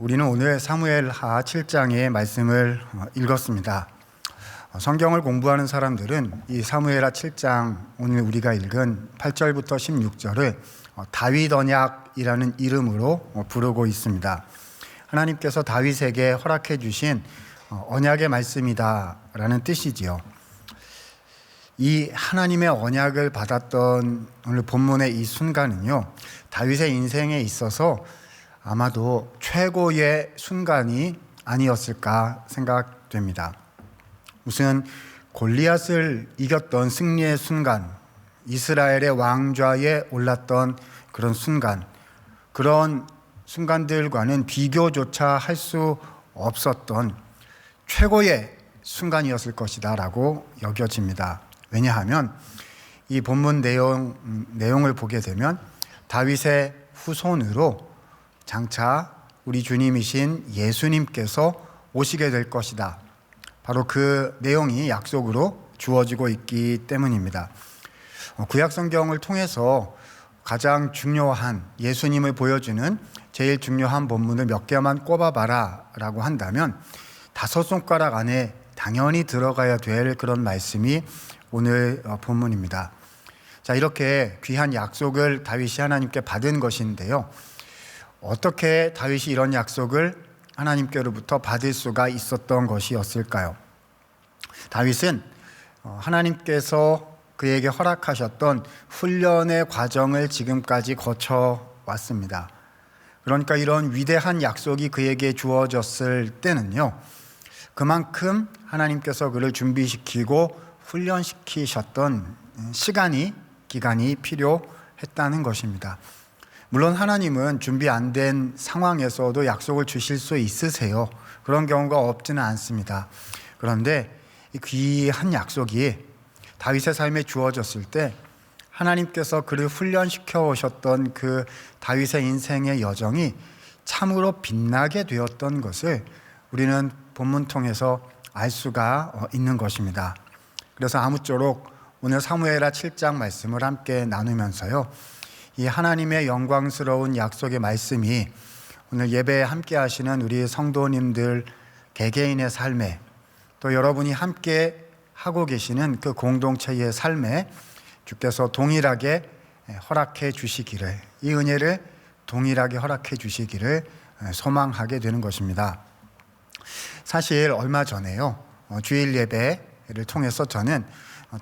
우리는 오늘 사무엘하 7장의 말씀을 읽었습니다. 성경을 공부하는 사람들은 이 사무엘하 7장 오늘 우리가 읽은 8절부터 16절을 다윗 언약이라는 이름으로 부르고 있습니다. 하나님께서 다윗에게 허락해 주신 언약의 말씀이다라는 뜻이지요. 이 하나님의 언약을 받았던 오늘 본문의 이 순간은요, 다윗의 인생에 있어서 아마도 최고의 순간이 아니었을까 생각됩니다. 무슨 골리앗을 이겼던 승리의 순간, 이스라엘의 왕좌에 올랐던 그런 순간, 그런 순간들과는 비교조차 할 수 없었던 최고의 순간이었을 것이다 라고 여겨집니다. 왜냐하면 이 본문 내용을 보게 되면 다윗의 후손으로 장차 우리 주님이신 예수님께서 오시게 될 것이다. 바로 그 내용이 약속으로 주어지고 있기 때문입니다. 구약 성경을 통해서 가장 중요한 예수님을 보여주는 제일 중요한 본문을 몇 개만 꼽아봐라 라고 한다면 5손가락 안에 당연히 들어가야 될 그런 말씀이 오늘 본문입니다. 자, 이렇게 귀한 약속을 다윗이 하나님께 받은 것인데요. 어떻게 다윗이 이런 약속을 하나님께로부터 받을 수가 있었던 것이었을까요? 다윗은 하나님께서 그에게 허락하셨던 훈련의 과정을 지금까지 거쳐왔습니다. 그러니까 이런 위대한 약속이 그에게 주어졌을 때는요, 그만큼 하나님께서 그를 준비시키고 훈련시키셨던 기간이 필요했다는 것입니다. 물론 하나님은 준비 안 된 상황에서도 약속을 주실 수 있으세요. 그런 경우가 없지는 않습니다. 그런데 이 귀한 약속이 다윗의 삶에 주어졌을 때 하나님께서 그를 훈련시켜 오셨던 그 다윗의 인생의 여정이 참으로 빛나게 되었던 것을 우리는 본문 통해서 알 수가 있는 것입니다. 그래서 아무쪼록 오늘 사무엘하 7장 말씀을 함께 나누면서요, 이 하나님의 영광스러운 약속의 말씀이 오늘 예배에 함께 하시는 우리 성도님들 개개인의 삶에, 또 여러분이 함께 하고 계시는 그 공동체의 삶에 주께서 동일하게 허락해 주시기를, 이 은혜를 동일하게 허락해 주시기를 소망하게 되는 것입니다. 사실 얼마 전에요, 주일 예배를 통해서 저는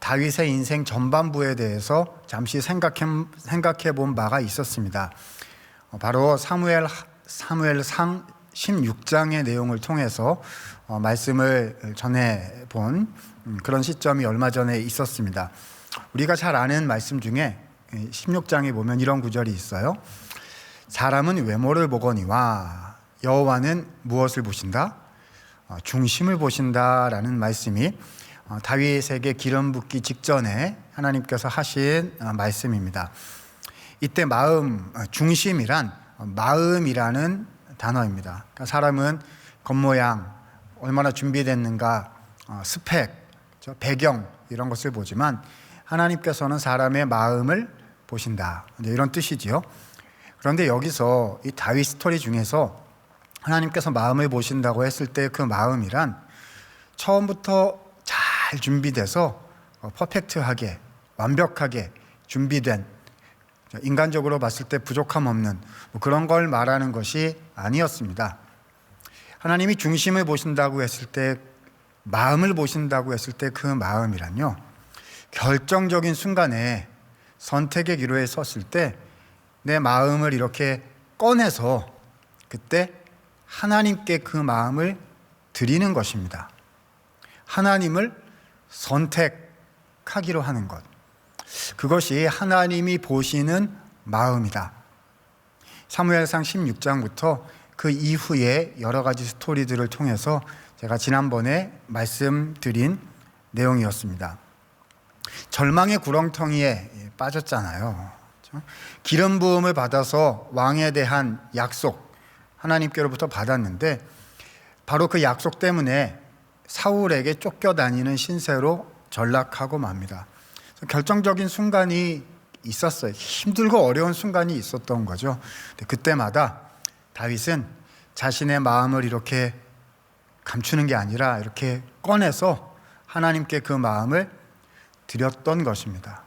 다윗의 인생 전반부에 대해서 잠시 생각해 본 바가 있었습니다. 바로 사무엘상 16장의 내용을 통해서 말씀을 전해 본 그런 시점이 얼마 전에 있었습니다. 우리가 잘 아는 말씀 중에 16장에 보면 이런 구절이 있어요. 사람은 외모를 보거니와 여호와는 무엇을 보신다? 중심을 보신다라는 말씀이 다윗에게 기름 붓기 직전에 하나님께서 하신 말씀입니다. 이때 중심이란 마음이라는 단어입니다. 그러니까 사람은 겉모양, 얼마나 준비됐는가, 스펙, 배경 이런 것을 보지만 하나님께서는 사람의 마음을 보신다, 이런 뜻이지요. 그런데 여기서 이 다윗 스토리 중에서 하나님께서 마음을 보신다고 했을 때 그 마음이란 처음부터 잘 준비돼서 퍼펙트하게, 완벽하게 준비된, 인간적으로 봤을 때 부족함 없는 그런 걸 말하는 것이 아니었습니다. 하나님이 중심을 보신다고 했을 때, 마음을 보신다고 했을 때 그 마음이란요, 결정적인 순간에 선택의 기로에 섰을 때 내 마음을 이렇게 꺼내서 그때 하나님께 그 마음을 드리는 것입니다. 하나님을 선택하기로 하는 것, 그것이 하나님이 보시는 마음이다. 사무엘상 16장부터 그 이후에 여러 가지 스토리들을 통해서 제가 지난번에 말씀드린 내용이었습니다. 절망의 구렁텅이에 빠졌잖아요. 기름 부음을 받아서 왕에 대한 약속 하나님께로부터 받았는데 바로 그 약속 때문에 사울에게 쫓겨다니는 신세로 전락하고 맙니다. 결정적인 순간이 있었어요. 힘들고 어려운 순간이 있었던 거죠. 그때마다 다윗은 자신의 마음을 이렇게 감추는 게 아니라 이렇게 꺼내서 하나님께 그 마음을 드렸던 것입니다.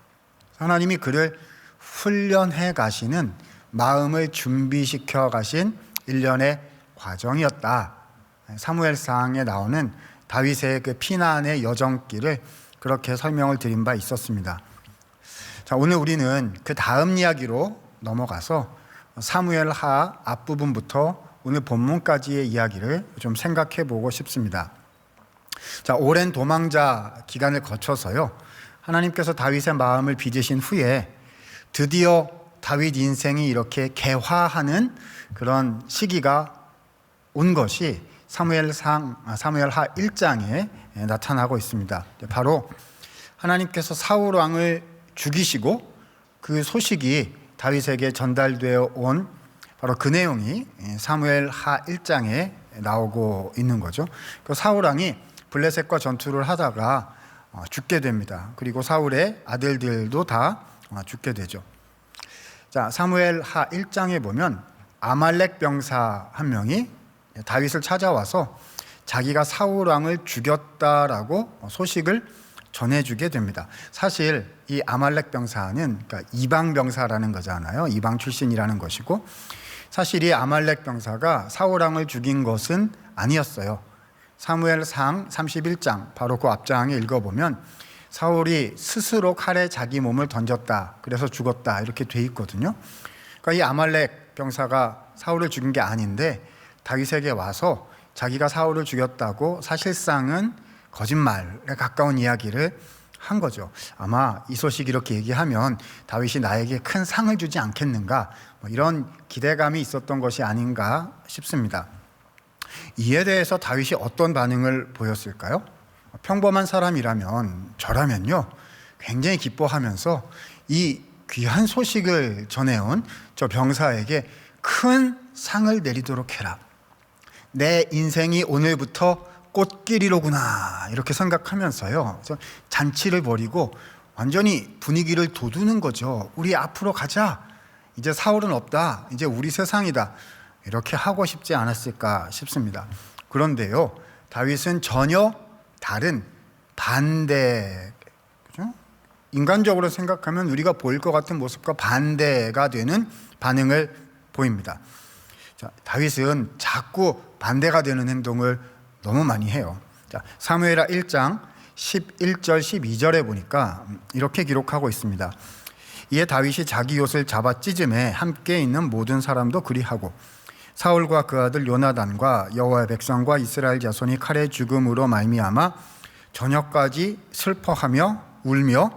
하나님이 그를 훈련해 가시는, 마음을 준비시켜 가신 일련의 과정이었다. 사무엘상에 나오는 다윗의 그 피난의 여정길을 그렇게 설명을 드린 바 있었습니다. 자, 오늘 우리는 그 다음 이야기로 넘어가서 사무엘하 앞부분부터 오늘 본문까지의 이야기를 좀 생각해 보고 싶습니다. 자, 오랜 도망자 기간을 거쳐서요, 하나님께서 다윗의 마음을 빚으신 후에 드디어 다윗 인생이 이렇게 개화하는 그런 시기가 온 것이 사무엘하 1장에 나타나고 있습니다. 바로 하나님께서 사울 왕을 죽이시고 그 소식이 다윗에게 전달되어 온 바로 그 내용이 사무엘하 1장에 나오고 있는 거죠. 그 사울 왕이 블레셋과 전투를 하다가 죽게 됩니다. 그리고 사울의 아들들도 다 죽게 되죠. 자, 사무엘하 1장에 보면 아말렉 병사 한 명이 다윗을 찾아와서 자기가 사울 왕을 죽였다라고 소식을 전해주게 됩니다. 사실 이 아말렉 병사는 그러니까 이방 병사라는 거잖아요. 이방 출신이라는 것이고, 사실 이 아말렉 병사가 사울 왕을 죽인 것은 아니었어요. 사무엘상 31장 바로 그 앞장에 읽어보면 사울이 스스로 칼에 자기 몸을 던졌다, 그래서 죽었다, 이렇게 돼 있거든요. 그러니까 이 아말렉 병사가 사울을 죽인 게 아닌데 다윗에게 와서 자기가 사울을 죽였다고 사실상은 거짓말에 가까운 이야기를 한 거죠. 아마 이 소식 이렇게 얘기하면 다윗이 나에게 큰 상을 주지 않겠는가, 이런 기대감이 있었던 것이 아닌가 싶습니다. 이에 대해서 다윗이 어떤 반응을 보였을까요? 평범한 사람이라면, 저라면요, 굉장히 기뻐하면서 이 귀한 소식을 전해온 저 병사에게 큰 상을 내리도록 해라. 내 인생이 오늘부터 꽃길이로구나, 이렇게 생각하면서요, 잔치를 벌이고 완전히 분위기를 돋우는 거죠. 우리 앞으로 가자. 이제 사울은 없다. 이제 우리 세상이다. 이렇게 하고 싶지 않았을까 싶습니다. 그런데요, 다윗은 전혀 다른 반대, 그죠? 인간적으로 생각하면 우리가 보일 것 같은 모습과 반대가 되는 반응을 보입니다. 자, 다윗은 자꾸 반대가 되는 행동을 너무 많이 해요. 자, 사무엘하 1장 11절 12절에 보니까 이렇게 기록하고 있습니다. 이에 다윗이 자기 옷을 잡아 찢음에 함께 있는 모든 사람도 그리하고 사울과 그 아들 요나단과 여호와의 백성과 이스라엘 자손이 칼의 죽음으로 말미암아 저녁까지 슬퍼하며 울며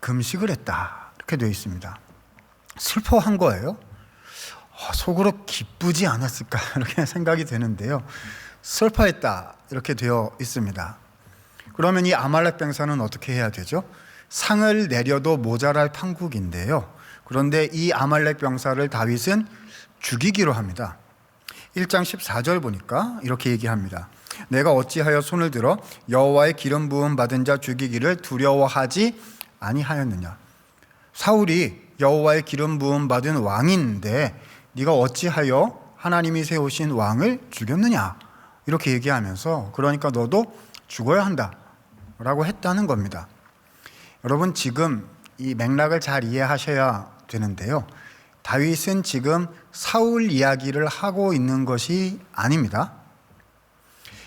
금식을 했다, 이렇게 되어 있습니다. 슬퍼한 거예요. 속으로 기쁘지 않았을까, 이렇게 생각이 되는데요, 슬퍼했다, 이렇게 되어 있습니다. 그러면 이 아말렉 병사는 어떻게 해야 되죠? 상을 내려도 모자랄 판국인데요, 그런데 이 아말렉 병사를 다윗은 죽이기로 합니다. 1장 14절 보니까 이렇게 얘기합니다. 내가 어찌하여 손을 들어 여호와의 기름 부음 받은 자 죽이기를 두려워하지 아니하였느냐. 사울이 여호와의 기름 부음 받은 왕인데 네가 어찌하여 하나님이 세우신 왕을 죽였느냐, 이렇게 얘기하면서 그러니까 너도 죽어야 한다 라고 했다는 겁니다. 여러분, 지금 이 맥락을 잘 이해하셔야 되는데요, 다윗은 지금 사울 이야기를 하고 있는 것이 아닙니다.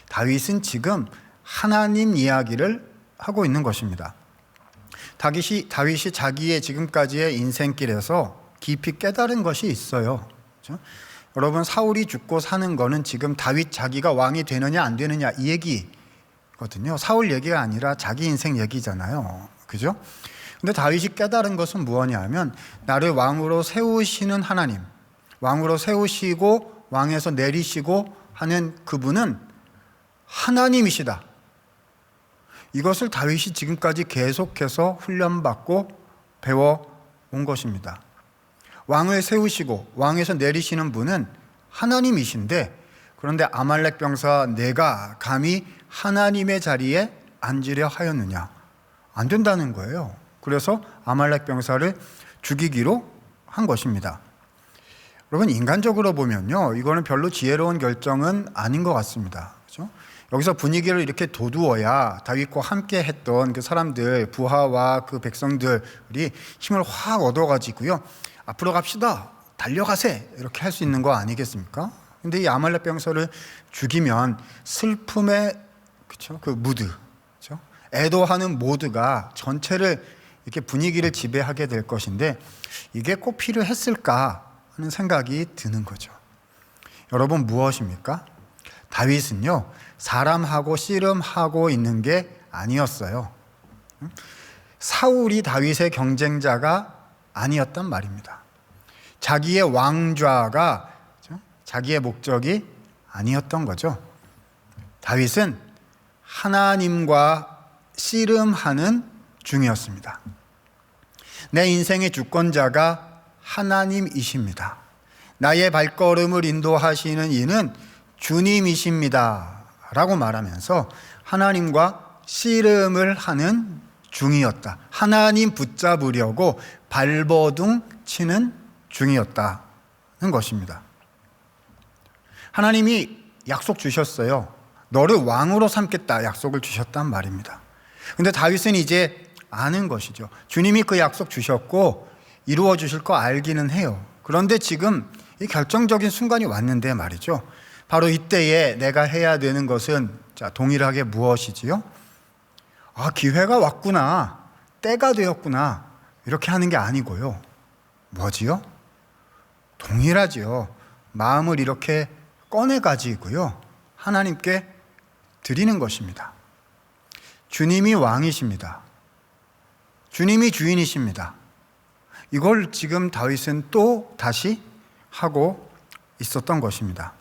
다윗은 지금 하나님 이야기를 하고 있는 것입니다. 다윗이 자기의 지금까지의 인생길에서 깊이 깨달은 것이 있어요. 그렇죠? 여러분, 사울이 죽고 사는 거는 지금 다윗 자기가 왕이 되느냐 안 되느냐 이 얘기거든요. 사울 얘기가 아니라 자기 인생 얘기잖아요. 그죠? 근데 다윗이 깨달은 것은 무엇이냐 하면 나를 왕으로 세우시는 하나님, 왕으로 세우시고 왕에서 내리시고 하는 그분은 하나님이시다. 이것을 다윗이 지금까지 계속해서 훈련받고 배워온 것입니다. 왕을 세우시고 왕에서 내리시는 분은 하나님이신데, 그런데 아말렉 병사 내가 감히 하나님의 자리에 앉으려 하였느냐? 안 된다는 거예요. 그래서 아말렉 병사를 죽이기로 한 것입니다. 여러분, 인간적으로 보면요, 이거는 별로 지혜로운 결정은 아닌 것 같습니다. 그렇죠? 여기서 분위기를 이렇게 도두어야 다윗과 함께 했던 그 사람들, 부하와 그 백성들이 힘을 확 얻어가지고요, 앞으로 갑시다, 달려가세, 이렇게 할 수 있는 거 아니겠습니까? 근데 이 아말렉 병사를 죽이면 슬픔의, 그렇죠, 그 무드, 그렇죠, 애도하는 모두가 전체를 이렇게 분위기를 지배하게 될 것인데, 이게 꼭 필요했을까 하는 생각이 드는 거죠. 여러분, 무엇입니까? 다윗은요, 사람하고 씨름하고 있는 게 아니었어요. 사울이 다윗의 경쟁자가 아니었단 말입니다. 자기의 왕좌가 자기의 목적이 아니었던 거죠. 다윗은 하나님과 씨름하는 중이었습니다. 내 인생의 주권자가 하나님이십니다. 나의 발걸음을 인도하시는 이는 주님이십니다 라고 말하면서 하나님과 씨름을 하는 중이었다. 하나님 붙잡으려고 발버둥 치는 중이었다는 것입니다. 하나님이 약속 주셨어요. 너를 왕으로 삼겠다 약속을 주셨단 말입니다. 근데 다윗은 이제 아는 것이죠. 주님이 그 약속 주셨고 이루어 주실 거 알기는 해요. 그런데 지금 이 결정적인 순간이 왔는데 말이죠. 바로 이때에 내가 해야 되는 것은, 자, 동일하게 무엇이지요? 아, 기회가 왔구나, 때가 되었구나, 이렇게 하는 게 아니고요. 뭐지요? 동일하지요. 마음을 이렇게 꺼내 가지고요, 하나님께 드리는 것입니다. 주님이 왕이십니다. 주님이 주인이십니다. 이걸 지금 다윗은 또 다시 하고 있었던 것입니다.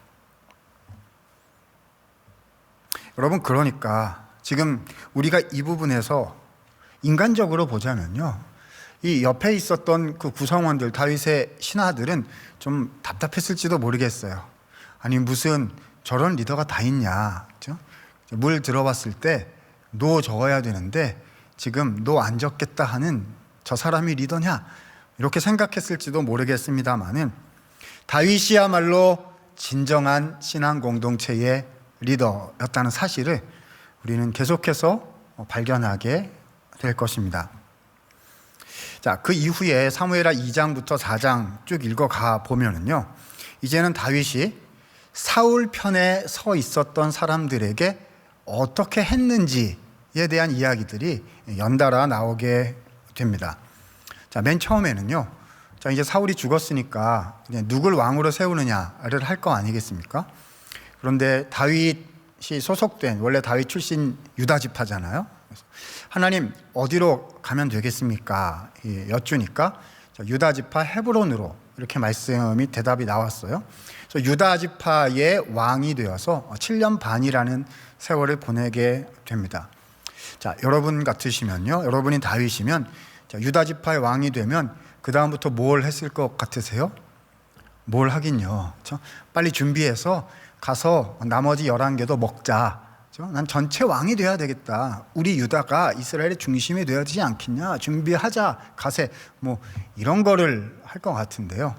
여러분, 그러니까 지금 우리가 이 부분에서 인간적으로 보자면요, 이 옆에 있었던 그 구성원들, 다윗의 신하들은 좀 답답했을지도 모르겠어요. 아니, 무슨 저런 리더가 다 있냐, 그렇죠? 물 들어봤을 때 노 적어야 되는데 지금 노 안 적겠다 하는 저 사람이 리더냐, 이렇게 생각했을지도 모르겠습니다만은, 다윗이야말로 진정한 신앙 공동체의 리더였다는 사실을 우리는 계속해서 발견하게 될 것입니다. 자, 그 이후에 사무엘하 2장부터 4장 쭉 읽어가 보면은요, 이제는 다윗이 사울 편에 서 있었던 사람들에게 어떻게 했는지에 대한 이야기들이 연달아 나오게 됩니다. 자, 맨 처음에는요, 자, 이제 사울이 죽었으니까 누굴 왕으로 세우느냐를 할 거 아니겠습니까? 그런데 다윗이 소속된, 원래 다윗 출신 유다 지파잖아요. 하나님, 어디로 가면 되겠습니까? 여쭈니까 유다 지파 헤브론으로, 이렇게 말씀이 대답이 나왔어요. 그래서 유다 지파의 왕이 되어서 7년 반이라는 세월을 보내게 됩니다. 자, 여러분 같으시면요, 여러분이 다윗이면, 자, 유다 지파의 왕이 되면 그 다음부터 뭘 했을 것 같으세요? 뭘 하긴요, 그렇죠? 빨리 준비해서 가서 나머지 11개도 먹자. 그렇죠? 난 전체 왕이 돼야 되겠다. 우리 유다가 이스라엘의 중심이 되어야 되지 않겠냐. 준비하자. 가세. 뭐 이런 거를 할 것 같은데요.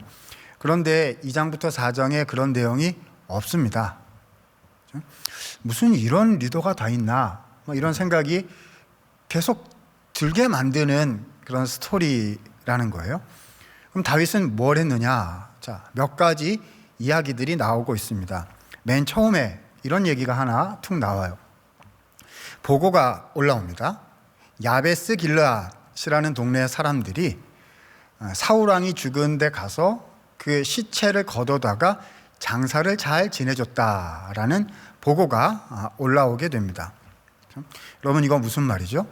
그런데 2장부터 4장에 그런 내용이 없습니다. 그렇죠? 무슨 이런 리더가 다 있나, 이런 생각이 계속 들게 만드는 그런 스토리라는 거예요. 그럼 다윗은 뭘 했느냐? 자, 몇 가지 이야기들이 나오고 있습니다. 맨 처음에 이런 얘기가 하나 툭 나와요. 보고가 올라옵니다. 야베스 길르앗이라는 동네 사람들이 사울 왕이 죽은 데 가서 그 시체를 걷어다가 장사를 잘 지내줬다라는 보고가 올라오게 됩니다. 여러분, 이거 무슨 말이죠?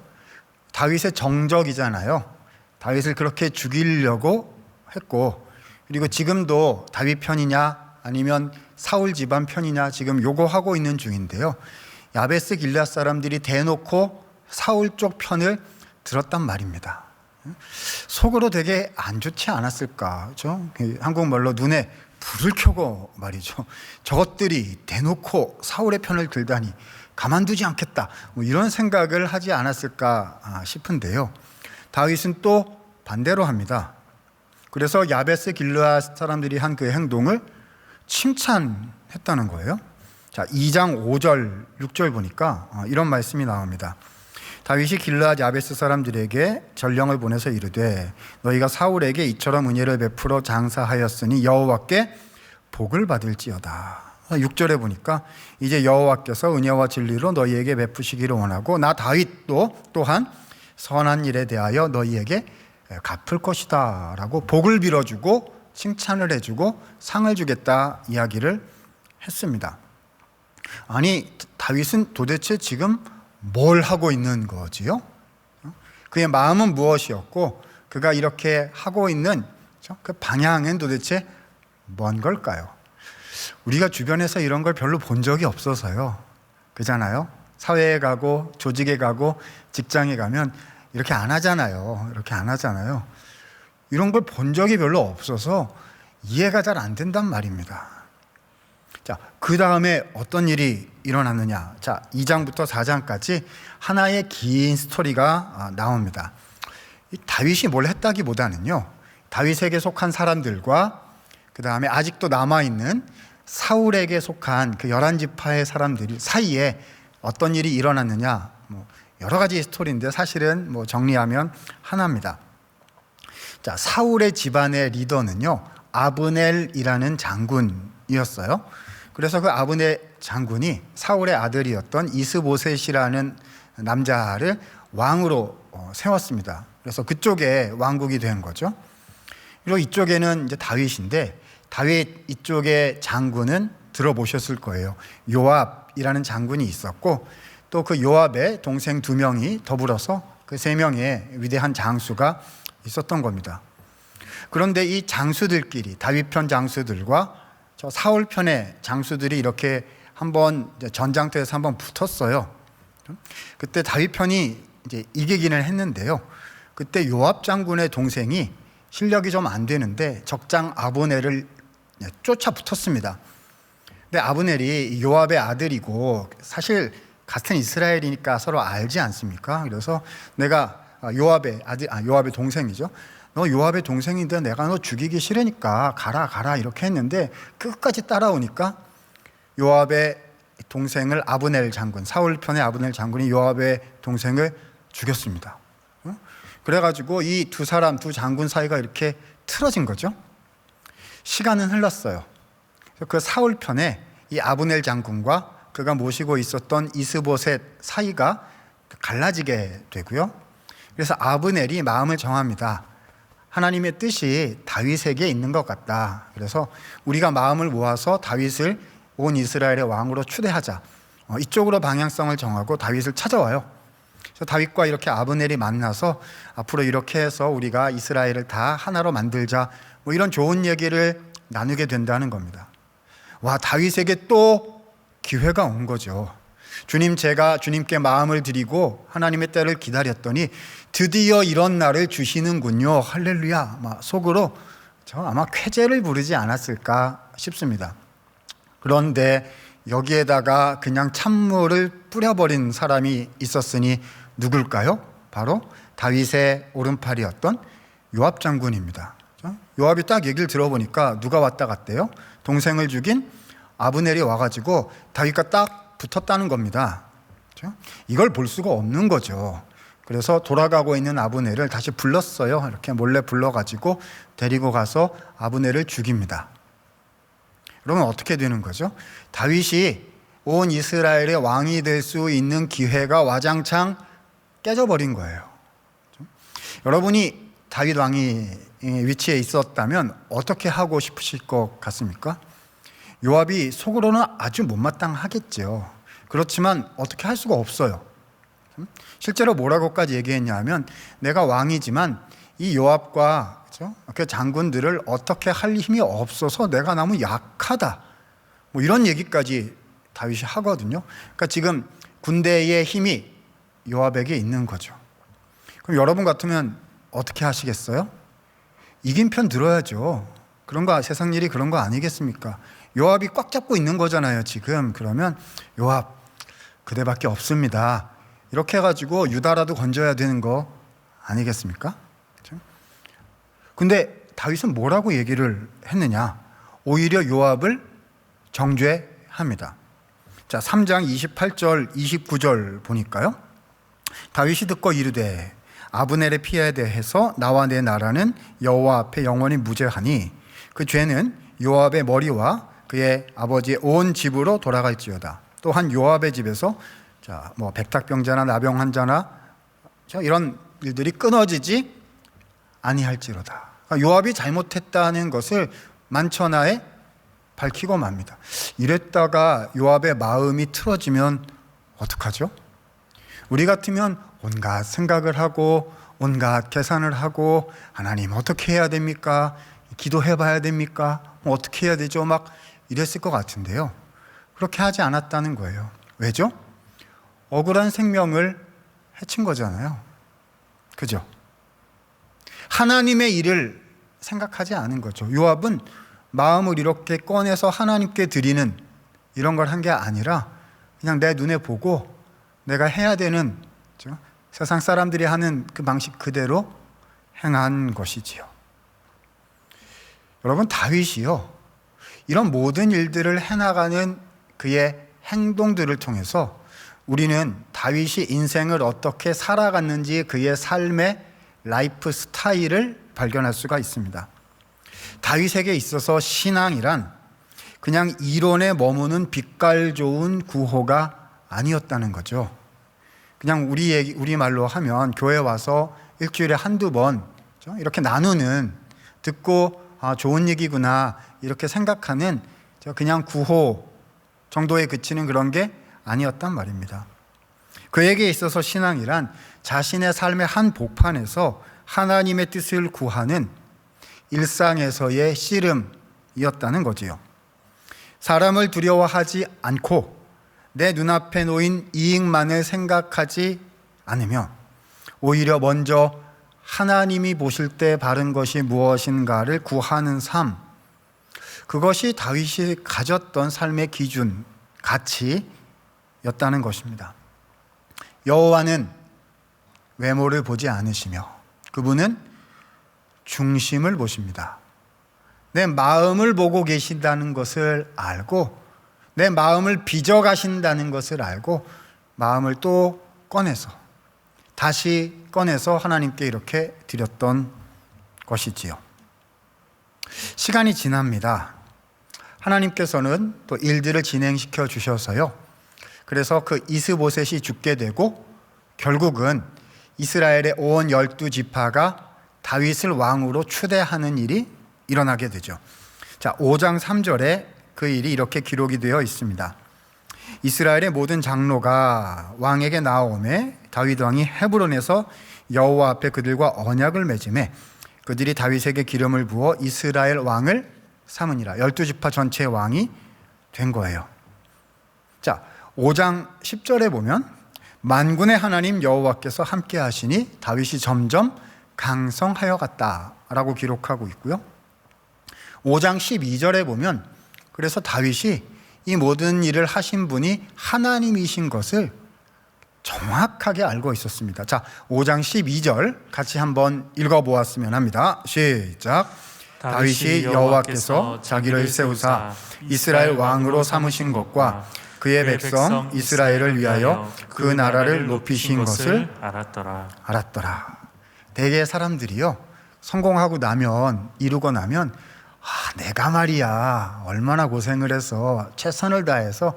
다윗의 정적이잖아요. 다윗을 그렇게 죽이려고 했고, 그리고 지금도 다윗 편이냐 아니면 사울 집안 편이냐 지금 요구하고 있는 중인데요. 야베스 길르앗 사람들이 대놓고 사울 쪽 편을 들었단 말입니다. 속으로 되게 안 좋지 않았을까, 그렇죠? 한국말로 눈에 불을 켜고 말이죠. 저것들이 대놓고 사울의 편을 들다니 가만두지 않겠다, 뭐 이런 생각을 하지 않았을까 싶은데요. 다윗은 또 반대로 합니다. 그래서 야베스 길르앗 사람들이 한 그 행동을 칭찬했다는 거예요. 자, 2장 5절, 6절 보니까 이런 말씀이 나옵니다. 다윗이 길르앗 야베스 사람들에게 전령을 보내서 이르되 너희가 사울에게 이처럼 은혜를 베풀어 장사하였으니 여호와께 복을 받을지어다. 6절에 보니까 이제 여호와께서 은혜와 진리로 너희에게 베푸시기를 원하고 나 다윗도 또한 선한 일에 대하여 너희에게 갚을 것이다 라고 복을 빌어주고 칭찬을 해주고 상을 주겠다 이야기를 했습니다. 아니, 다윗은 도대체 지금 뭘 하고 있는 거지요? 그의 마음은 무엇이었고 그가 이렇게 하고 있는 그 방향은 도대체 뭔 걸까요? 우리가 주변에서 이런 걸 별로 본 적이 없어서요. 그잖아요. 사회에 가고 조직에 가고 직장에 가면 이렇게 안 하잖아요. 이렇게 안 하잖아요. 이런 걸 본 적이 별로 없어서 이해가 잘 안 된단 말입니다. 자, 그 다음에 어떤 일이 일어났느냐. 자, 2장부터 4장까지 하나의 긴 스토리가 나옵니다. 이 다윗이 뭘 했다기보다는요, 다윗에게 속한 사람들과 그 다음에 아직도 남아있는 사울에게 속한 그 11지파의 사람들 사이에 어떤 일이 일어났느냐, 여러 가지 스토리인데 사실은 정리하면 하나입니다. 자, 사울의 집안의 리더는요, 아브넬이라는 장군이었어요. 그래서 그 아브넬 장군이 사울의 아들이었던 이스보셋이라는 남자를 왕으로 세웠습니다. 그래서 그쪽에 왕국이 된 거죠. 그리고 이쪽에는 이제 다윗인데, 다윗 이쪽의 장군은 들어보셨을 거예요. 요압이라는 장군이 있었고, 또 그 요압의 동생 2명이 더불어서 그 3명의 위대한 장수가 있었던 겁니다. 그런데 이 장수들끼리, 다윗 편 장수들과 저 사울 편의 장수들이 이렇게 한번 전장터에서 한번 붙었어요. 그때 다윗 편이 이제 이기기는 했는데요. 그때 요압 장군의 동생이 실력이 좀 안 되는데 적장 아브넬을 쫓아 붙었습니다. 근데 아브넬이 요압의 아들이고 사실 같은 이스라엘이니까 서로 알지 않습니까? 그래서 내가 요압의 아들, 요압의 동생이죠. 너 요압의 동생인데 내가 너 죽이기 싫으니까 가라 이렇게 했는데 끝까지 따라오니까 요압의 동생을 아브넬 장군, 사울 편의 아브넬 장군이 요압의 동생을 죽였습니다. 그래가지고 이 두 장군 사이가 이렇게 틀어진 거죠. 시간은 흘렀어요. 그 사울 편에 이 아브넬 장군과 그가 모시고 있었던 이스보셋 사이가 갈라지게 되고요. 그래서 아브넬이 마음을 정합니다. 하나님의 뜻이 다윗에게 있는 것 같다. 그래서 우리가 마음을 모아서 다윗을 온 이스라엘의 왕으로 추대하자. 이쪽으로 방향성을 정하고 다윗을 찾아와요. 그래서 다윗과 이렇게 아브넬이 만나서 앞으로 이렇게 해서 우리가 이스라엘을 다 하나로 만들자. 이런 좋은 얘기를 나누게 된다는 겁니다. 와, 다윗에게 또 기회가 온 거죠. 주님, 제가 주님께 마음을 드리고 하나님의 때를 기다렸더니 드디어 이런 날을 주시는군요. 할렐루야. 속으로 저 아마 쾌재를 부르지 않았을까 싶습니다. 그런데 여기에다가 그냥 찬물을 뿌려버린 사람이 있었으니 누굴까요? 바로 다윗의 오른팔이었던 요압 장군입니다. 요압이 딱 얘기를 들어보니까 누가 왔다 갔대요? 동생을 죽인 아브넬이 와가지고 다윗과 딱 붙었다는 겁니다. 이걸 볼 수가 없는 거죠. 그래서 돌아가고 있는 아브넬을 다시 불렀어요. 이렇게 몰래 불러가지고 데리고 가서 아브넬을 죽입니다. 그러면 어떻게 되는 거죠? 다윗이 온 이스라엘의 왕이 될 수 있는 기회가 와장창 깨져버린 거예요. 여러분이 다윗 왕이 위치에 있었다면 어떻게 하고 싶으실 것 같습니까? 요압이 속으로는 아주 못마땅하겠죠. 그렇지만 어떻게 할 수가 없어요. 실제로 뭐라고까지 얘기했냐면 내가 왕이지만 이 요압과 그 장군들을 어떻게 할 힘이 없어서 내가 너무 약하다. 이런 얘기까지 다윗이 하거든요. 그러니까 지금 군대의 힘이 요압에게 있는 거죠. 그럼 여러분 같으면 어떻게 하시겠어요? 이긴 편 들어야죠. 그런 거 세상 일이 그런 거 아니겠습니까? 요압이 꽉 잡고 있는 거잖아요, 지금. 그러면 요압 그대밖에 없습니다. 이렇게 해가지고 유다라도 건져야 되는 거 아니겠습니까? 근데 다윗은 뭐라고 얘기를 했느냐? 오히려 요압을 정죄합니다. 자, 3장 28절 29절 보니까요. 다윗이 듣고 이르되 아브넬의 피에 대해서 나와 내 나라는 여호와 앞에 영원히 무죄하니 그 죄는 요압의 머리와 그의 아버지의 온 집으로 돌아갈지어다. 또한 요압의 집에서 백탁병자나 나병 환자나 이런 일들이 끊어지지 아니할지로다. 그러니까 요압이 잘못했다는 것을 만천하에 밝히고 맙니다. 이랬다가 요압의 마음이 틀어지면 어떡하죠? 우리 같으면 온갖 생각을 하고 온갖 계산을 하고 하나님 어떻게 해야 됩니까? 기도해 봐야 됩니까? 어떻게 해야 되죠? 막 이랬을 것 같은데요. 그렇게 하지 않았다는 거예요. 왜죠? 억울한 생명을 해친 거잖아요. 그죠? 하나님의 일을 생각하지 않은 거죠. 요압은 마음을 이렇게 꺼내서 하나님께 드리는 이런 걸 한 게 아니라 그냥 내 눈에 보고 내가 해야 되는 세상 사람들이 하는 그 방식 그대로 행한 것이지요. 여러분, 다윗이요, 이런 모든 일들을 해나가는 그의 행동들을 통해서 우리는 다윗이 인생을 어떻게 살아갔는지 그의 삶의 라이프 스타일을 발견할 수가 있습니다. 다윗에게 있어서 신앙이란 그냥 이론에 머무는 빛깔 좋은 구호가 아니었다는 거죠. 그냥 우리 말로 하면 교회 와서 일주일에 한두 번 이렇게 나누는, 듣고 좋은 얘기구나 이렇게 생각하는 그냥 구호 정도에 그치는 그런 게 아니었단 말입니다. 그에게 있어서 신앙이란 자신의 삶의 한 복판에서 하나님의 뜻을 구하는 일상에서의 씨름이었다는 거지요. 사람을 두려워하지 않고 내 눈앞에 놓인 이익만을 생각하지 않으며 오히려 먼저 하나님이 보실 때 바른 것이 무엇인가를 구하는 삶, 그것이 다윗이 가졌던 삶의 기준, 가치였다는 것입니다. 여호와는 외모를 보지 않으시며 그분은 중심을 보십니다. 내 마음을 보고 계신다는 것을 알고 내 마음을 빚어가신다는 것을 알고 마음을 또 다시 꺼내서 하나님께 이렇게 드렸던 것이지요. 시간이 지납니다. 하나님께서는 또 일들을 진행시켜 주셔서요, 그래서 그 이스보셋이 죽게 되고 결국은 이스라엘의 온 12지파가 다윗을 왕으로 추대하는 일이 일어나게 되죠. 자, 5장 3절에 그 일이 이렇게 기록이 되어 있습니다. 이스라엘의 모든 장로가 왕에게 나오매 다윗 왕이 헤브론에서 여호와 앞에 그들과 언약을 맺음에 그들이 다윗에게 기름을 부어 이스라엘 왕을 삼으니라. 12지파 전체의 왕이 된 거예요. 자, 5장 10절에 보면 만군의 하나님 여호와께서 함께 하시니 다윗이 점점 강성하여 갔다라고 기록하고 있고요. 5장 12절에 보면 그래서 다윗이 이 모든 일을 하신 분이 하나님이신 것을 정확하게 알고 있었습니다. 자, 5장 12절 같이 한번 읽어보았으면 합니다. 시작. 다윗이 여호와께서 자기를 세우사 이스라엘 왕으로 삼으신 것과 그의 백성 이스라엘을 위하여 그 나라를 높이신 것을 알았더라. 대개 사람들이요, 성공하고 나면, 이루고 나면 내가 말이야 얼마나 고생을 해서 최선을 다해서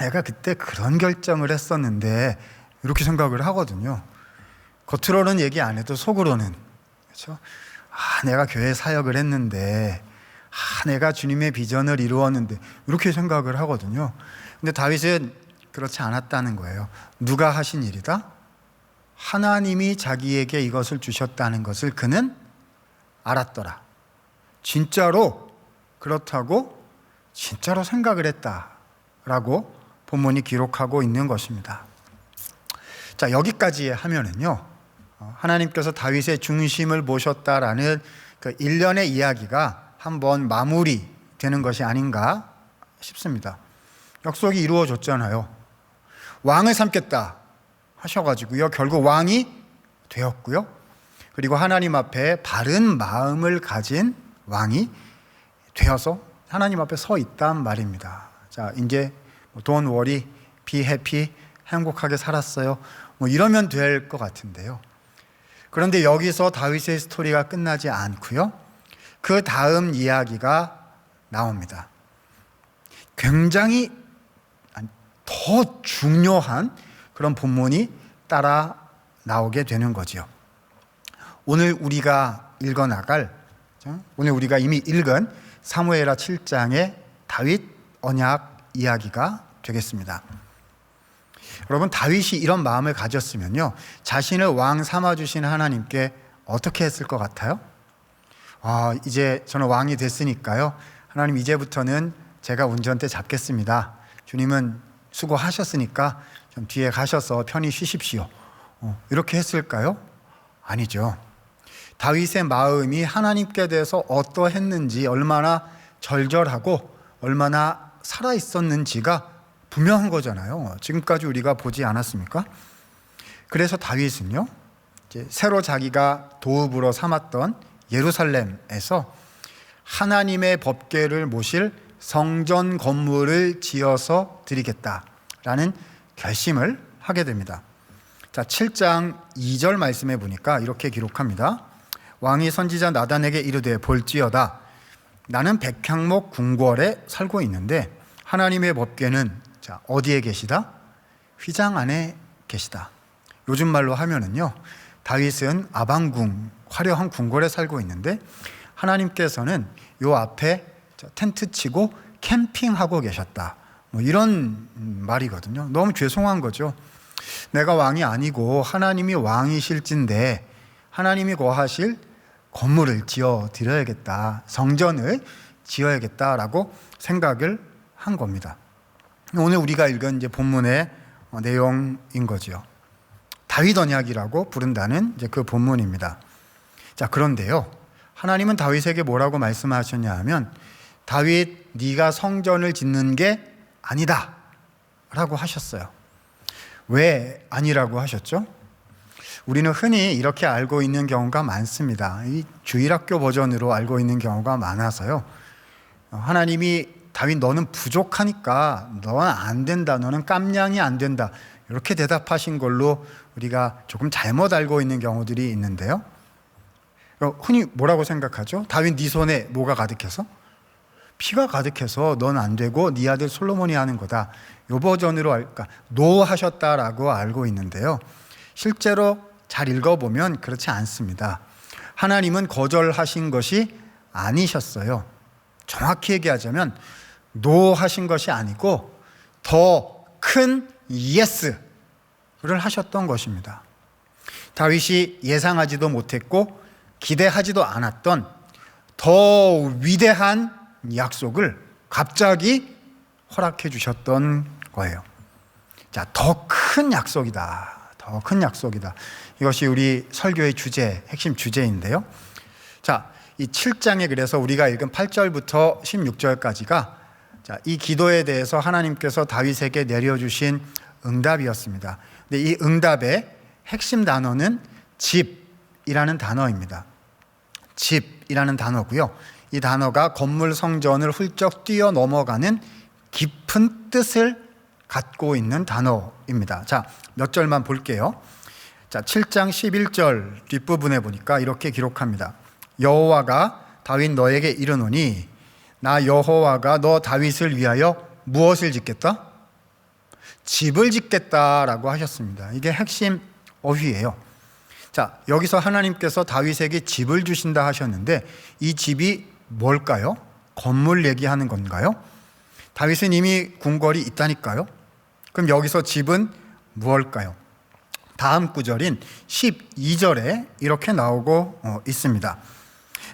내가 그때 그런 결정을 했었는데 이렇게 생각을 하거든요. 겉으로는 얘기 안 해도 속으로는, 그렇죠? 내가 교회 사역을 했는데 내가 주님의 비전을 이루었는데 이렇게 생각을 하거든요. 근데 다윗은 그렇지 않았다는 거예요. 누가 하신 일이다? 하나님이 자기에게 이것을 주셨다는 것을 그는 알았더라. 진짜로 그렇다고 진짜로 생각을 했다라고 본문이 기록하고 있는 것입니다. 자, 여기까지 하면은요, 하나님께서 다윗의 중심을 보셨다라는 그 일련의 이야기가 한번 마무리되는 것이 아닌가 싶습니다. 약속이 이루어졌잖아요. 왕을 삼겠다 하셔가지고요, 결국 왕이 되었고요. 그리고 하나님 앞에 바른 마음을 가진 왕이 되어서 하나님 앞에 서 있단 말입니다. 자, 이제 Don't worry, be happy, 행복하게 살았어요. 이러면 될 것 같은데요. 그런데 여기서 다윗의 스토리가 끝나지 않고요. 그 다음 이야기가 나옵니다. 굉장히 더 중요한 그런 본문이 따라 나오게 되는 거지요. 오늘 우리가 이미 읽은 사무엘하 7장의 다윗 언약 이야기가 되겠습니다. 여러분, 다윗이 이런 마음을 가졌으면요, 자신을 왕 삼아주신 하나님께 어떻게 했을 것 같아요? 이제 저는 왕이 됐으니까요, 하나님 이제부터는 제가 운전대 잡겠습니다. 주님은 수고하셨으니까 좀 뒤에 가셔서 편히 쉬십시오. 이렇게 했을까요? 아니죠. 다윗의 마음이 하나님께 대해서 어떠했는지, 얼마나 절절하고 얼마나 살아있었는지가 분명한 거잖아요. 지금까지 우리가 보지 않았습니까? 그래서 다윗은요, 이제 새로 자기가 도읍으로 삼았던 예루살렘에서 하나님의 법궤를 모실 성전 건물을 지어서 드리겠다라는 결심을 하게 됩니다. 자, 7장 2절 말씀에 보니까 이렇게 기록합니다. 왕이 선지자 나단에게 이르되 볼지어다 나는 백향목 궁궐에 살고 있는데 하나님의 법궤는 어디에 계시다? 휘장 안에 계시다. 요즘 말로 하면은요, 다윗은 아방궁, 화려한 궁궐에 살고 있는데 하나님께서는 요 앞에 텐트 치고 캠핑하고 계셨다. 이런 말이거든요. 너무 죄송한 거죠. 내가 왕이 아니고 하나님이 왕이실진데 하나님이 거하실 건물을 지어 드려야겠다, 성전을 지어야겠다라고 생각을 한 겁니다. 오늘 우리가 읽은 이제 본문의 내용인 거죠. 다윗 언약이라고 부른다는 이제 그 본문입니다. 자, 그런데요, 하나님은 다윗에게 뭐라고 말씀하셨냐 하면, 다윗, 네가 성전을 짓는 게 아니다 라고 하셨어요. 왜 아니라고 하셨죠? 우리는 흔히 이렇게 알고 있는 경우가 많습니다. 이 주일학교 버전으로 알고 있는 경우가 많아서요, 하나님이 다윗 너는 부족하니까 너는 안 된다, 너는 깜냥이 안 된다, 이렇게 대답하신 걸로 우리가 조금 잘못 알고 있는 경우들이 있는데요, 흔히 뭐라고 생각하죠? 다윗 네 손에 뭐가 가득해서? 피가 가득해서 넌 안 되고 네 아들 솔로몬이 하는 거다, 이 버전으로 노하셨다라고 알고 있는데요, 실제로 잘 읽어보면 그렇지 않습니다. 하나님은 거절하신 것이 아니셨어요. 정확히 얘기하자면 노하신 것이 아니고 더 큰 예스를 하셨던 것입니다. 다윗이 예상하지도 못했고 기대하지도 않았던 더 위대한 약속을 갑자기 허락해 주셨던 거예요. 자, 더 큰 약속이다. 더 큰 약속이다. 이것이 우리 설교의 핵심 주제인데요. 자, 이 7장에 그래서 우리가 읽은 8절부터 16절까지가 이 기도에 대해서 하나님께서 다윗에게 내려주신 응답이었습니다. 근데 이 응답의 핵심 단어는 집이라는 단어입니다. 집이라는 단어고요. 이 단어가 건물 성전을 훌쩍 뛰어넘어가는 깊은 뜻을 갖고 있는 단어입니다. 자, 몇 절만 볼게요. 자, 7장 11절 뒷부분에 보니까 이렇게 기록합니다. 여호와가 다윗 너에게 이르노니 나 여호와가 너 다윗을 위하여 무엇을 짓겠다? 집을 짓겠다라고 하셨습니다. 이게 핵심 어휘예요. 자, 여기서 하나님께서 다윗에게 집을 주신다 하셨는데 이 집이 뭘까요? 건물 얘기하는 건가요? 다윗은 이미 궁궐이 있다니까요. 그럼 여기서 집은 무엇일까요? 다음 구절인 12절에 이렇게 나오고 있습니다.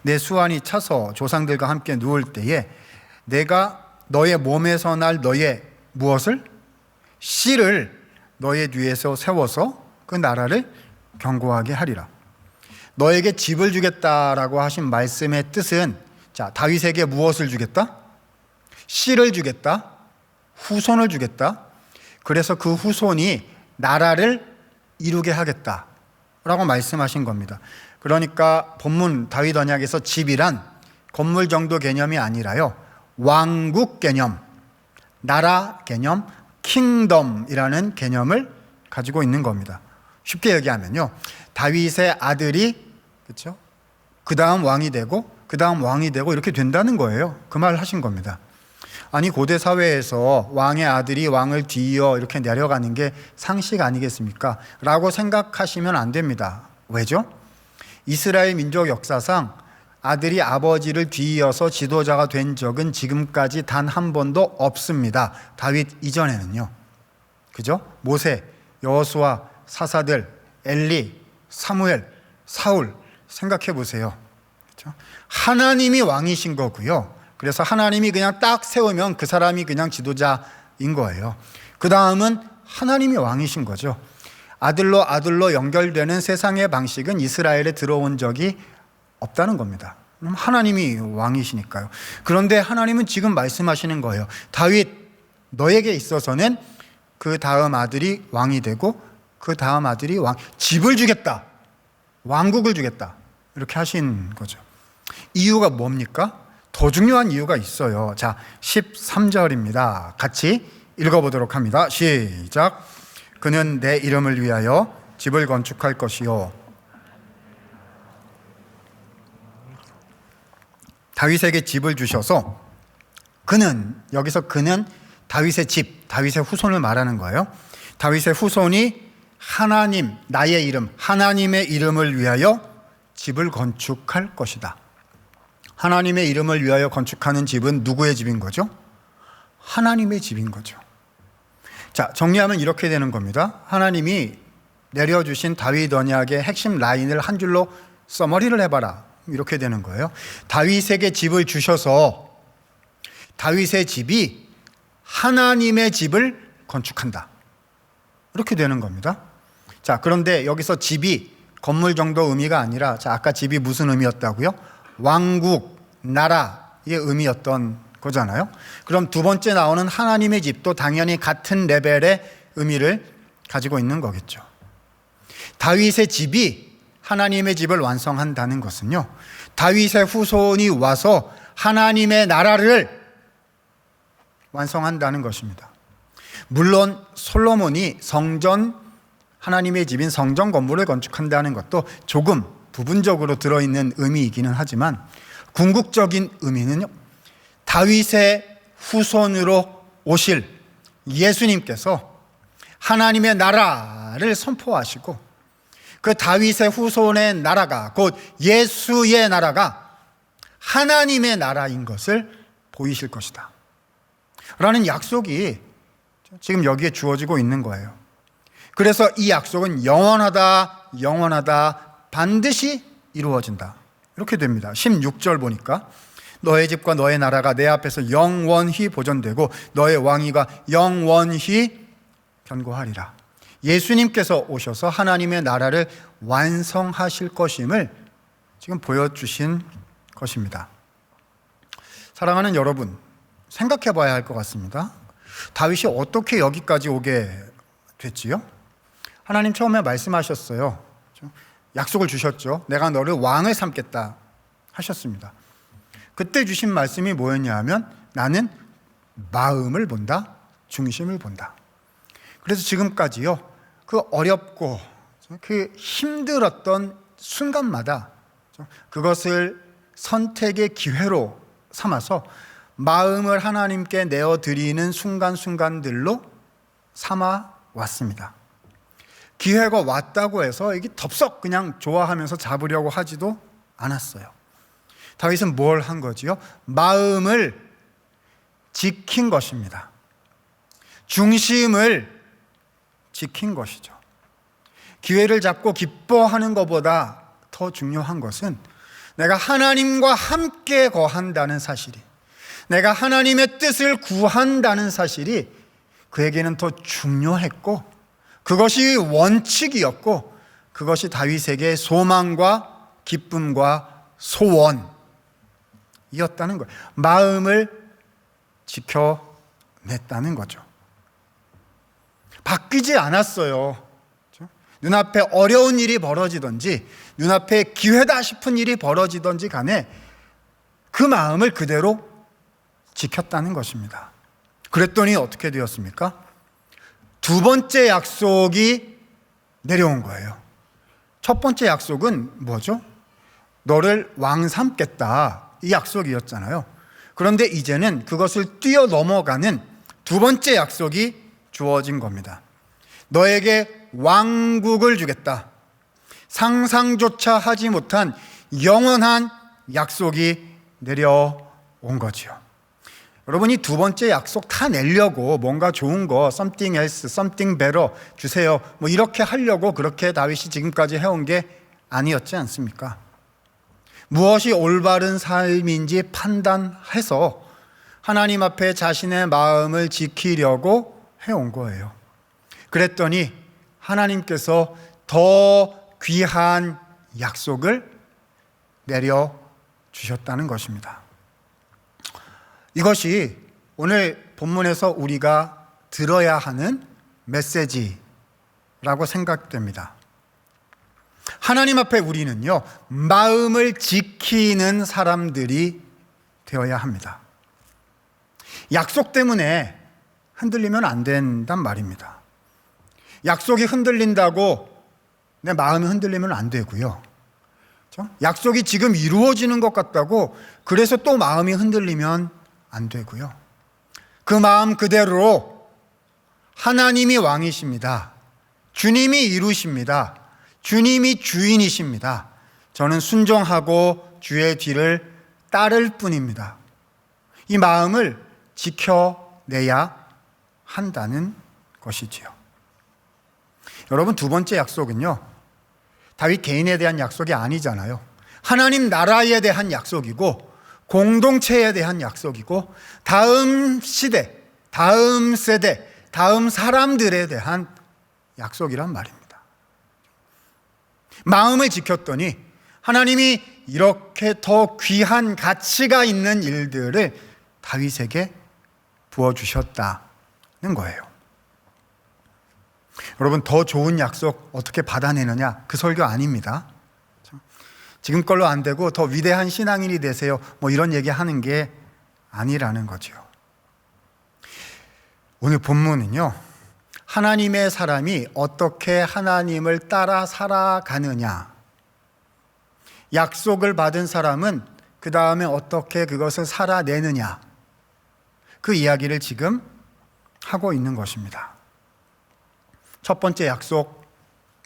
내 수완이 차서 조상들과 함께 누울 때에 내가 너의 몸에서 날 너의 무엇을? 씨를 너의 뒤에서 세워서 그 나라를 견고하게 하리라. 너에게 집을 주겠다라고 하신 말씀의 뜻은, 자, 다윗에게 무엇을 주겠다? 씨를 주겠다, 후손을 주겠다. 그래서 그 후손이 나라를 이루게 하겠다라고 라고 말씀하신 겁니다. 그러니까 본문 다윗 언약에서 집이란 건물 정도 개념이 아니라요, 왕국 개념, 나라 개념, 킹덤이라는 개념을 가지고 있는 겁니다. 쉽게 얘기하면요, 다윗의 아들이, 그렇죠? 그 다음 왕이 되고 그 다음 왕이 되고 이렇게 된다는 거예요. 그 말을 하신 겁니다. 아니, 고대 사회에서 왕의 아들이 왕을 뒤이어 이렇게 내려가는 게 상식 아니겠습니까? 라고 생각하시면 안 됩니다. 왜죠? 이스라엘 민족 역사상 아들이 아버지를 뒤이어서 지도자가 된 적은 지금까지 단 한 번도 없습니다. 다윗 이전에는요. 그죠? 모세, 여호수아, 사사들, 엘리, 사무엘, 사울 생각해 보세요. 그렇죠? 하나님이 왕이신 거고요. 그래서 하나님이 그냥 딱 세우면 그 사람이 그냥 지도자인 거예요. 그 다음은 하나님이 왕이신 거죠. 아들로 연결되는 세상의 방식은 이스라엘에 들어온 적이 없다는 겁니다. 하나님이 왕이시니까요. 그런데 하나님은 지금 말씀하시는 거예요. 다윗, 너에게 있어서는 그 다음 아들이 왕이 되고 그 다음 아들이 집을 주겠다, 왕국을 주겠다, 이렇게 하신 거죠. 이유가 뭡니까? 더 중요한 이유가 있어요. 자, 13절입니다. 같이 읽어보도록 합니다. 시작. 그는 내 이름을 위하여 집을 건축할 것이요, 다윗에게 집을 주셔서, 그는, 여기서 그는 다윗의 집, 다윗의 후손을 말하는 거예요. 다윗의 후손이 하나님, 나의 이름, 하나님의 이름을 위하여 집을 건축할 것이다. 하나님의 이름을 위하여 건축하는 집은 누구의 집인 거죠? 하나님의 집인 거죠. 자, 정리하면 이렇게 되는 겁니다. 하나님이 내려주신 다윗 언약의 핵심 라인을 한 줄로 써머리를 해봐라, 이렇게 되는 거예요. 다윗에게 집을 주셔서 다윗의 집이 하나님의 집을 건축한다, 이렇게 되는 겁니다. 자, 그런데 여기서 집이 건물 정도 의미가 아니라, 자, 아까 집이 무슨 의미였다고요? 왕국, 나라의 의미였던 거잖아요. 그럼 두 번째 나오는 하나님의 집도 당연히 같은 레벨의 의미를 가지고 있는 거겠죠. 다윗의 집이 하나님의 집을 완성한다는 것은요, 다윗의 후손이 와서 하나님의 나라를 완성한다는 것입니다. 물론 솔로몬이 성전, 하나님의 집인 성전 건물을 건축한다는 것도 조금 부분적으로 들어있는 의미이기는 하지만, 궁극적인 의미는요, 다윗의 후손으로 오실 예수님께서 하나님의 나라를 선포하시고, 그 다윗의 후손의 나라가, 곧 예수의 나라가 하나님의 나라인 것을 보이실 것이다 라는 약속이 지금 여기에 주어지고 있는 거예요. 그래서 이 약속은 영원하다, 반드시 이루어진다, 이렇게 됩니다. 16절 보니까 너의 집과 너의 나라가 내 앞에서 영원히 보존되고 너의 왕위가 영원히 견고하리라. 예수님께서 오셔서 하나님의 나라를 완성하실 것임을 지금 보여주신 것입니다. 사랑하는 여러분, 생각해 봐야 할 것 같습니다. 다윗이 어떻게 여기까지 오게 됐지요? 하나님 처음에 말씀하셨어요. 약속을 주셨죠. 내가 너를 왕을 삼겠다 하셨습니다. 그때 주신 말씀이 뭐였냐 하면, 나는 마음을 본다, 중심을 본다. 그래서 지금까지요, 그 어렵고 그 힘들었던 순간마다 그것을 선택의 기회로 삼아서 마음을 하나님께 내어드리는 순간순간들로 삼아 왔습니다. 기회가 왔다고 해서 이게 덥석 그냥 좋아하면서 잡으려고 하지도 않았어요. 다윗은 뭘 한 거지요? 마음을 지킨 것입니다. 중심을 지킨 것이죠. 기회를 잡고 기뻐하는 것보다 더 중요한 것은 내가 하나님과 함께 거한다는 사실이, 내가 하나님의 뜻을 구한다는 사실이 그에게는 더 중요했고, 그것이 원칙이었고, 그것이 다윗에게 소망과 기쁨과 소원이었다는 거예요. 마음을 지켜냈다는 거죠. 바뀌지 않았어요. 눈앞에 어려운 일이 벌어지든지 눈앞에 기회다 싶은 일이 벌어지든지 간에 그 마음을 그대로 지켰다는 것입니다. 그랬더니 어떻게 되었습니까? 두 번째 약속이 내려온 거예요. 첫 번째 약속은 뭐죠? 너를 왕 삼겠다, 이 약속이었잖아요. 그런데 이제는 그것을 뛰어넘어가는 두 번째 약속이 주어진 겁니다. 너에게 왕국을 주겠다. 상상조차 하지 못한 영원한 약속이 내려온 거지요. 여러분이 두 번째 약속 다 내려고 뭔가 좋은 거 something else, something better 주세요, 뭐 이렇게 하려고 그렇게 다윗이 지금까지 해온 게 아니었지 않습니까? 무엇이 올바른 삶인지 판단해서 하나님 앞에 자신의 마음을 지키려고 해온 거예요. 그랬더니 하나님께서 더 귀한 약속을 내려주셨다는 것입니다. 이것이 오늘 본문에서 우리가 들어야 하는 메시지라고 생각됩니다. 하나님 앞에 우리는요, 마음을 지키는 사람들이 되어야 합니다. 약속 때문에 흔들리면 안 된단 말입니다. 약속이 흔들린다고 내 마음이 흔들리면 안 되고요. 그렇죠? 약속이 지금 이루어지는 것 같다고 그래서 또 마음이 흔들리면 안 되고요. 그 마음 그대로 하나님이 왕이십니다. 주님이 이루십니다. 주님이 주인이십니다. 저는 순종하고 주의 뒤를 따를 뿐입니다. 이 마음을 지켜내야 한다는 것이지요. 여러분, 두 번째 약속은요, 다윗 개인에 대한 약속이 아니잖아요. 하나님 나라에 대한 약속이고 공동체에 대한 약속이고 다음 시대, 다음 세대, 다음 사람들에 대한 약속이란 말입니다. 마음을 지켰더니 하나님이 이렇게 더 귀한 가치가 있는 일들을 다윗에게 부어주셨다는 거예요. 여러분, 더 좋은 약속 어떻게 받아내느냐, 그 설교 아닙니다. 지금 걸로 안 되고 더 위대한 신앙인이 되세요, 뭐 이런 얘기하는 게 아니라는 거죠. 오늘 본문은요, 하나님의 사람이 어떻게 하나님을 따라 살아가느냐, 약속을 받은 사람은 그 다음에 어떻게 그것을 살아내느냐, 그 이야기를 지금 하고 있는 것입니다. 첫 번째 약속,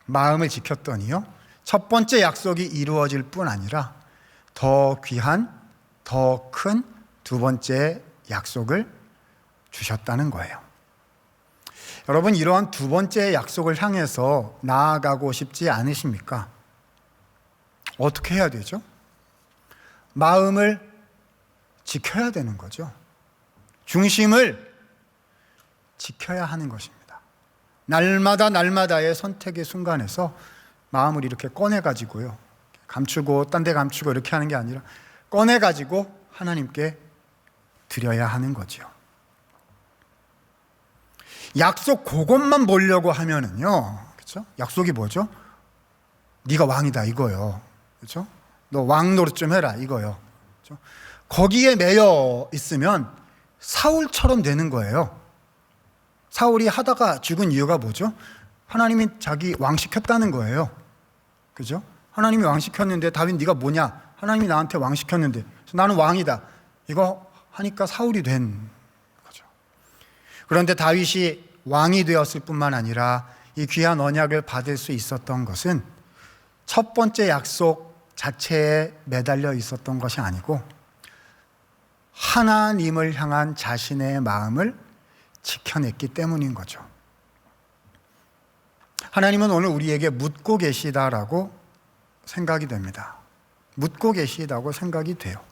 마음을 지켰더니요, 첫 번째 약속이 이루어질 뿐 아니라 더 귀한, 더 큰 두 번째 약속을 주셨다는 거예요. 여러분, 이러한 두 번째 약속을 향해서 나아가고 싶지 않으십니까? 어떻게 해야 되죠? 마음을 지켜야 되는 거죠. 중심을 지켜야 하는 것입니다. 날마다 날마다의 선택의 순간에서 마음을 이렇게 꺼내가지고요, 감추고 딴 데 감추고 이렇게 하는 게 아니라 꺼내가지고 하나님께 드려야 하는 거죠. 약속 그것만 보려고 하면은요, 그렇죠? 약속이 뭐죠? 네가 왕이다 이거요, 그렇죠? 너 왕 노릇 좀 해라 이거요, 그렇죠? 거기에 매여 있으면 사울처럼 되는 거예요. 사울이 하다가 죽은 이유가 뭐죠? 하나님이 자기 왕 시켰다는 거예요. 그죠? 하나님이 왕 시켰는데 다윗 네가 뭐냐? 하나님이 나한테 왕 시켰는데 나는 왕이다. 이거 하니까 사울이 된 거죠. 그런데 다윗이 왕이 되었을 뿐만 아니라 이 귀한 언약을 받을 수 있었던 것은 첫 번째 약속 자체에 매달려 있었던 것이 아니고 하나님을 향한 자신의 마음을 지켜냈기 때문인 거죠. 하나님은 오늘 우리에게 묻고 계시다라고 생각이 됩니다. 묻고 계시다고 생각이 돼요.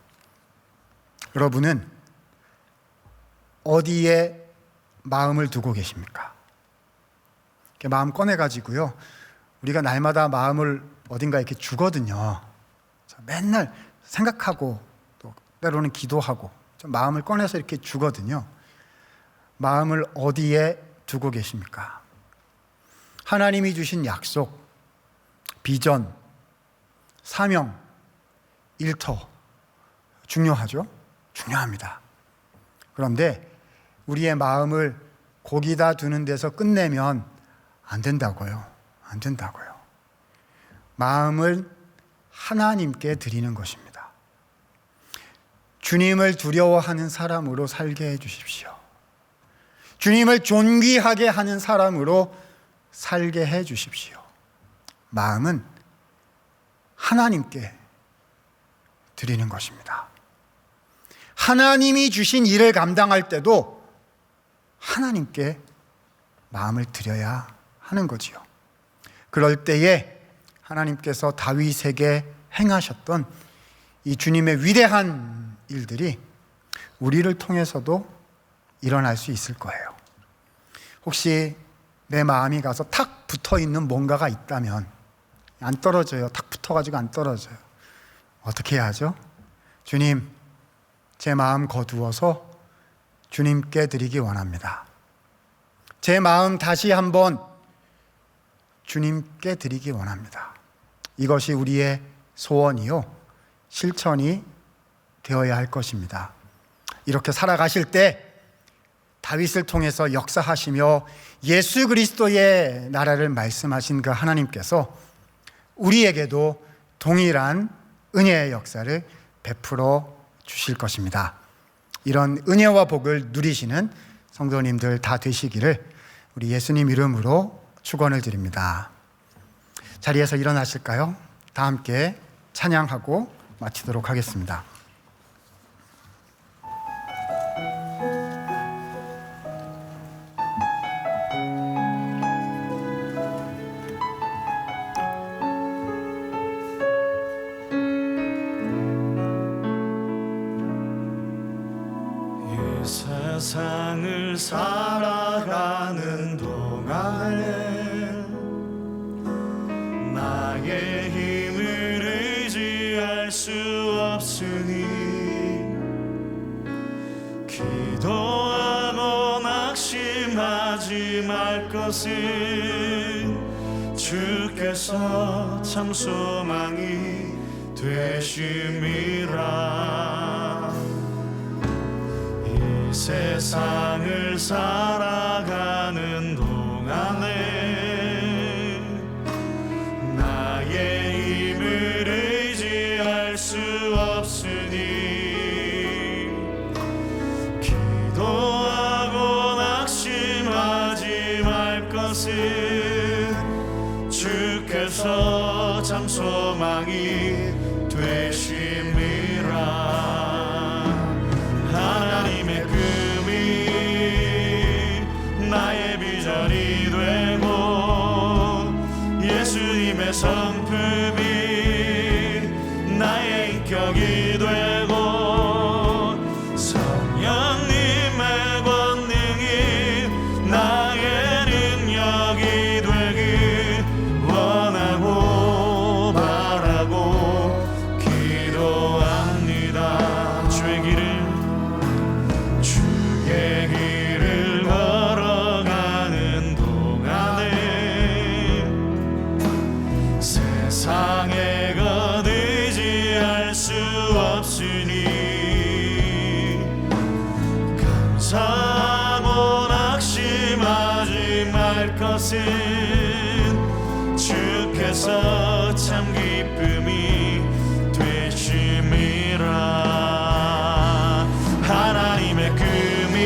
여러분은 어디에 마음을 두고 계십니까? 이렇게 마음 꺼내가지고요, 우리가 날마다 마음을 어딘가 이렇게 주거든요. 맨날 생각하고 또 때로는 기도하고 마음을 꺼내서 이렇게 주거든요. 마음을 어디에 두고 계십니까? 하나님이 주신 약속, 비전, 사명, 일터 중요하죠? 중요합니다. 그런데 우리의 마음을 거기다 두는 데서 끝내면 안 된다고요. 안 된다고요. 마음을 하나님께 드리는 것입니다. 주님을 두려워하는 사람으로 살게 해 주십시오. 주님을 존귀하게 하는 사람으로 살게 해 주십시오. 마음은 하나님께 드리는 것입니다. 하나님이 주신 일을 감당할 때도 하나님께 마음을 드려야 하는 거지요. 그럴 때에 하나님께서 다윗에게 행하셨던 이 주님의 위대한 일들이 우리를 통해서도 일어날 수 있을 거예요. 혹시 내 마음이 가서 탁 붙어 있는 뭔가가 있다면, 안 떨어져요. 탁 붙어가지고 안 떨어져요. 어떻게 해야 하죠? 주님, 제 마음 거두어서 주님께 드리기 원합니다. 제 마음 다시 한번 주님께 드리기 원합니다. 이것이 우리의 소원이요, 실천이 되어야 할 것입니다. 이렇게 살아가실 때 다윗을 통해서 역사하시며 예수 그리스도의 나라를 말씀하신 그 하나님께서 우리에게도 동일한 은혜의 역사를 베풀어 주실 것입니다. 이런 은혜와 복을 누리시는 성도님들 다 되시기를 우리 예수님 이름으로 축원을 드립니다. 자리에서 일어나실까요? 다 함께 찬양하고 마치도록 하겠습니다. 세상을 살아가는 동안에 나의 힘을 의지할 수 없으니 기도하고 낙심하지 말 것은 주께서 참 소망이 되심이라. 세상을 살아가는 동안에 나의 힘을 의지할 수 없으니 기도하고 낙심하지 말 것은 주께서 참 소망이 되심이라. 하나님의 나의 비전이 되고 예수님의 성품이 나의 인격이 되고 성령님의 권능이 나의 능력이 되길 원하고 바라고 기도합니다. 주의 길을 세상에 것 의지할 수 없으니 감사하고 낙심하지 말 것은 주께서 참 기쁨이 되심이라. 하나님의 꿈이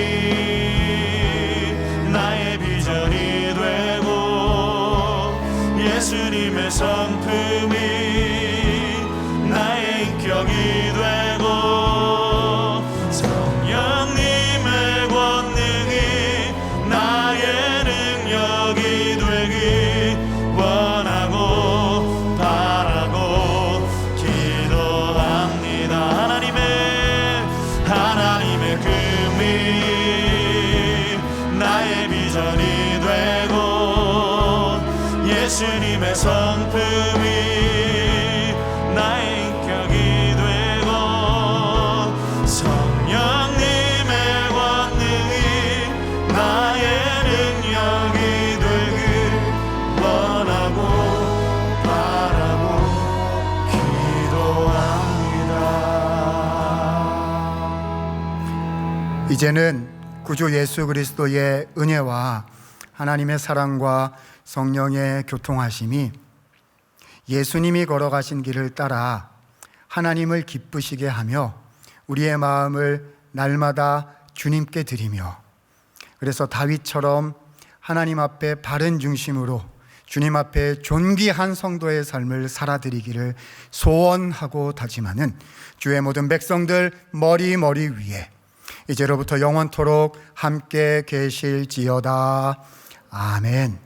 나의 비전이 되고 예수님의 성품이 나의 인격이 되고 성령님의 권능이 나의 능력이 되길 원하고 바라고 기도합니다. 하나님의 꿈이 나의 비전이 되고 예수님의 성품이 나의 인격이 되고 성령님의 권능이 나의 능력이 되길 이제는 구주 예수 그리스도의 은혜와 하나님의 사랑과 성령의 교통하심이 예수님이 걸어가신 길을 따라 하나님을 기쁘시게 하며 우리의 마음을 날마다 주님께 드리며, 그래서 다윗처럼 하나님 앞에 바른 중심으로 주님 앞에 존귀한 성도의 삶을 살아드리기를 소원하고 다짐하는 주의 모든 백성들 머리 위에 이제로부터 영원토록 함께 계실지어다. 아멘.